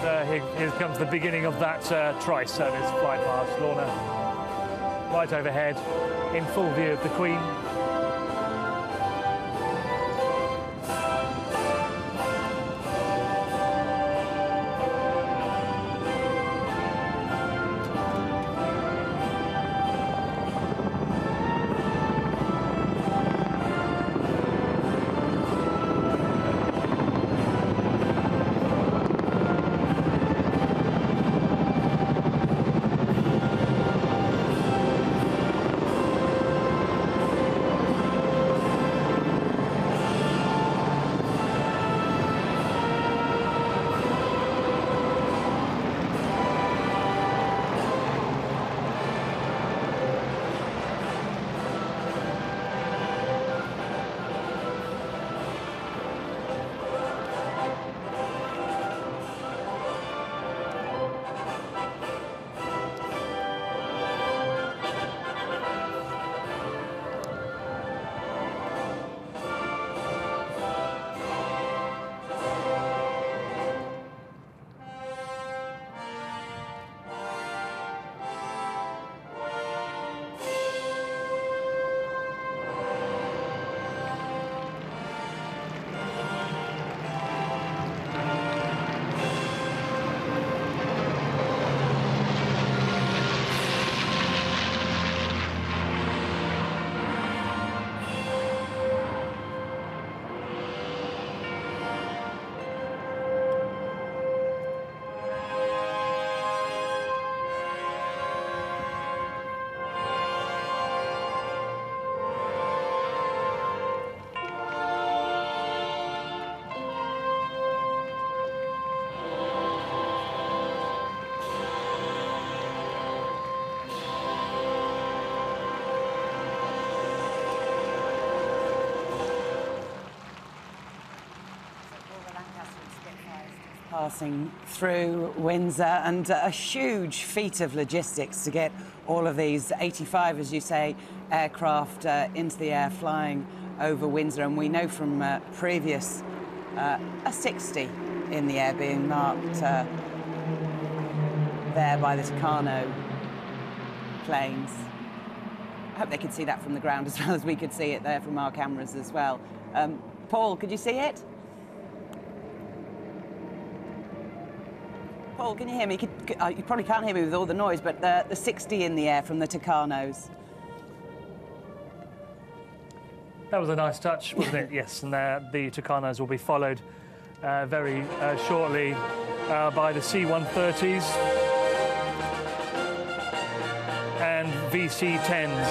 here comes the beginning of that tri-service fly past. Lorna right overhead, in full view of the Queen. Passing through Windsor, and a huge feat of logistics to get all of these 85, as you say, aircraft into the air flying over Windsor. And we know from previous a 60 in the air being marked there by the Tucano planes. I hope they could see that from the ground as well as we could see it there from our cameras as well. Paul, could you see it? Paul, can you hear me? You probably can't hear me with all the noise, but the 60 in the air from the Tucanos. That was a nice touch, wasn't it? Yes, and the Tucanos will be followed very shortly by the C-130s and VC-10s,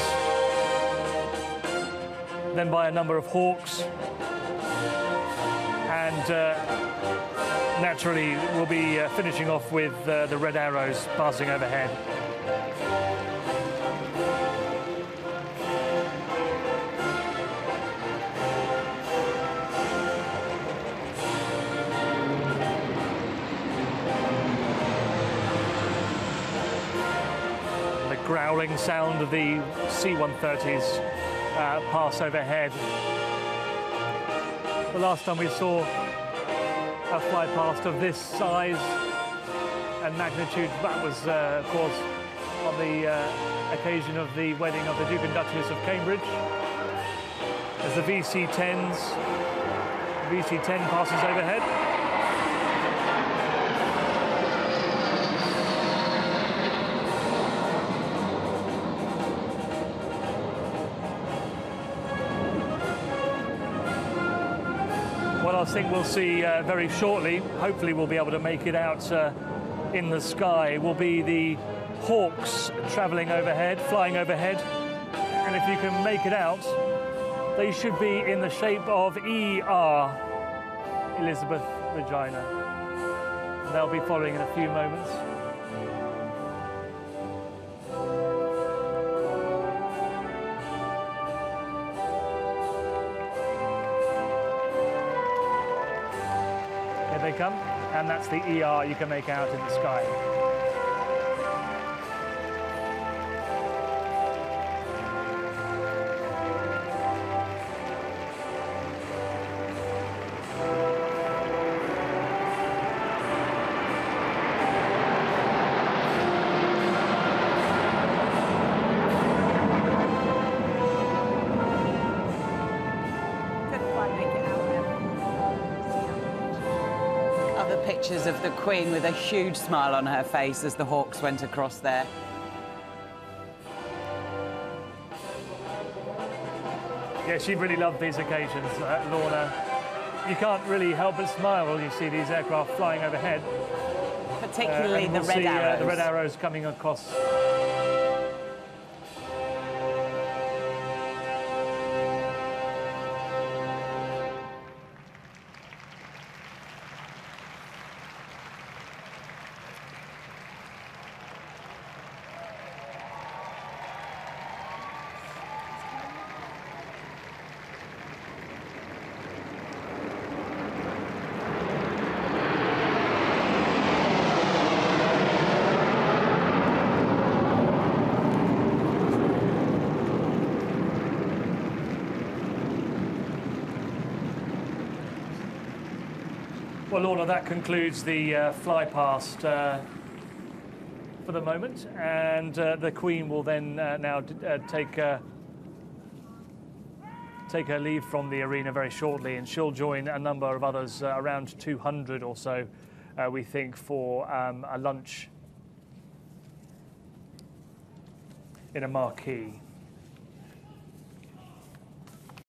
then by a number of Hawks, and naturally, we'll be finishing off with the Red Arrows passing overhead. The growling sound of the C-130s pass overhead. The last time we saw a fly past of this size and magnitude, that was, of course, on the occasion of the wedding of the Duke and Duchess of Cambridge. As the VC-10 passes overhead. What I think we'll see very shortly, hopefully we'll be able to make it out in the sky, will be the Hawks travelling overhead, flying overhead. And if you can make it out, they should be in the shape of ER, Elizabeth Regina. They'll be following in a few moments. Here they come, and that's the ER you can make out in the sky. pictures of the Queen with a huge smile on her face as the Hawks went across there. Yeah, she really loved these occasions, Lorna. You can't really help but smile when you see these aircraft flying overhead. Particularly and we'll the red see, arrows. the red arrows coming across. Well, Lorna, that concludes the fly past for the moment, and the Queen will then now take her leave from the arena very shortly, and she'll join a number of others, around 200 or so, we think, for a lunch in a marquee.